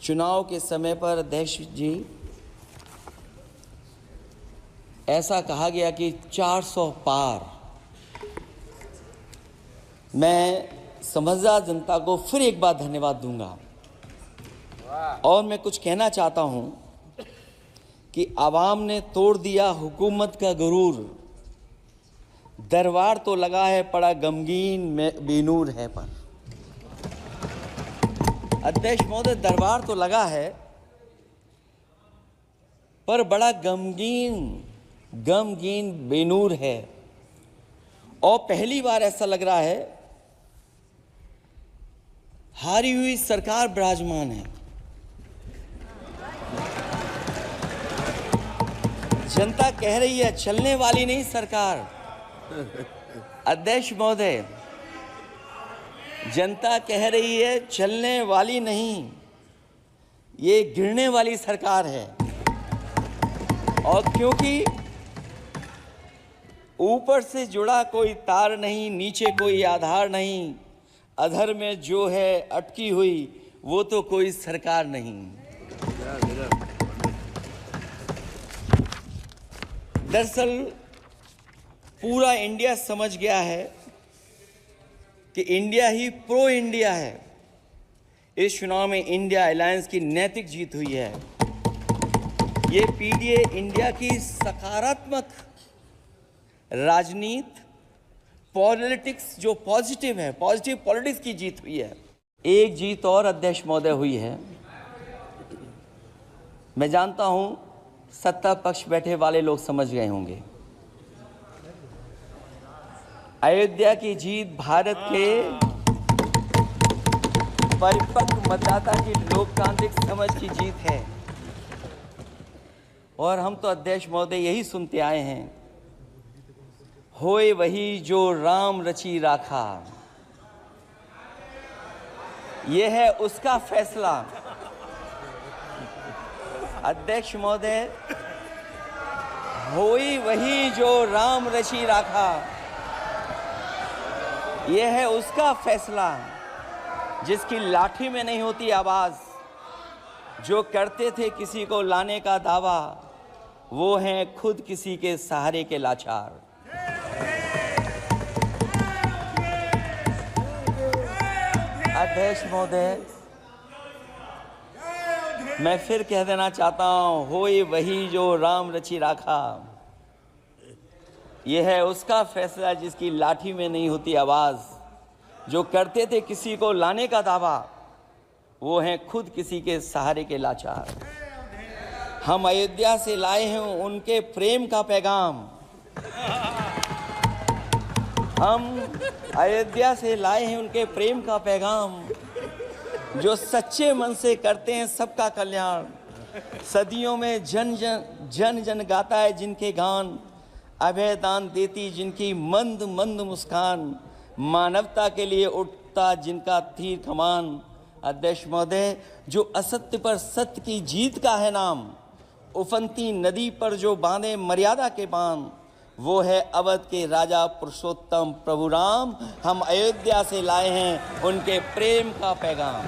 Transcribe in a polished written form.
चुनाव के समय पर अध्यक्ष जी ऐसा कहा गया कि 400 पार। मैं समझदार जनता को फिर एक बार धन्यवाद दूंगा और मैं कुछ कहना चाहता हूं कि आवाम ने तोड़ दिया हुकूमत का गुरूर, दरबार तो लगा है पड़ा गमगीन में बेनूर है पर। अध्यक्ष महोदय, दरबार तो लगा है पर बड़ा गमगीन बेनूर है और पहली बार ऐसा लग रहा है हारी हुई सरकार विराजमान है। जनता कह रही है चलने वाली नहीं सरकार। अध्यक्ष महोदय, जनता कह रही है चलने वाली नहीं, ये गिरने वाली सरकार है। और क्योंकि ऊपर से जुड़ा कोई तार नहीं, नीचे कोई आधार नहीं, अधर में जो है अटकी हुई वो तो कोई सरकार नहीं। दरअसल पूरा इंडिया समझ गया है कि इंडिया ही प्रो इंडिया है। इस चुनाव में इंडिया अलायंस की नैतिक जीत हुई है। ये पीडीए इंडिया की सकारात्मक राजनीति, पॉलिटिक्स जो पॉजिटिव है, पॉजिटिव पॉलिटिक्स की जीत हुई है। एक जीत और अध्यक्ष महोदय हुई है। मैं जानता हूं सत्ता पक्ष बैठे वाले लोग समझ गए होंगे। अयोध्या की जीत भारत के परिपक्व मतदाता की लोकतांत्रिक समझ की जीत है। और हम तो अध्यक्ष महोदय यही सुनते आए हैं, होए वही जो राम रची राखा, ये है उसका फैसला। अध्यक्ष महोदय, होई वही जो राम रची राखा, ये है उसका फैसला, जिसकी लाठी में नहीं होती आवाज। जो करते थे किसी को लाने का दावा, वो हैं खुद किसी के सहारे के लाचार। अध्यक्ष महोदय, मैं फिर कह देना चाहता हूं, होए वही जो राम रची राखा, यह है उसका फैसला जिसकी लाठी में नहीं होती आवाज। जो करते थे किसी को लाने का दावा, वो हैं खुद किसी के सहारे के लाचार। हम अयोध्या से लाए हैं उनके प्रेम का पैगाम। हम अयोध्या से लाए हैं उनके प्रेम का पैगाम, जो सच्चे मन से करते हैं सबका कल्याण। सदियों में जन जन गाता है जिनके गान, अभय दान देती जिनकी मंद मंद मुस्कान, मानवता के लिए उठता जिनका तीर कमान। अध्यक्ष महोदय, जो असत्य पर सत्य की जीत का है नाम, उफनती नदी पर जो बांधे मर्यादा के बांध, वो है अवध के राजा पुरुषोत्तम प्रभु राम। हम अयोध्या से लाए हैं उनके प्रेम का पैगाम।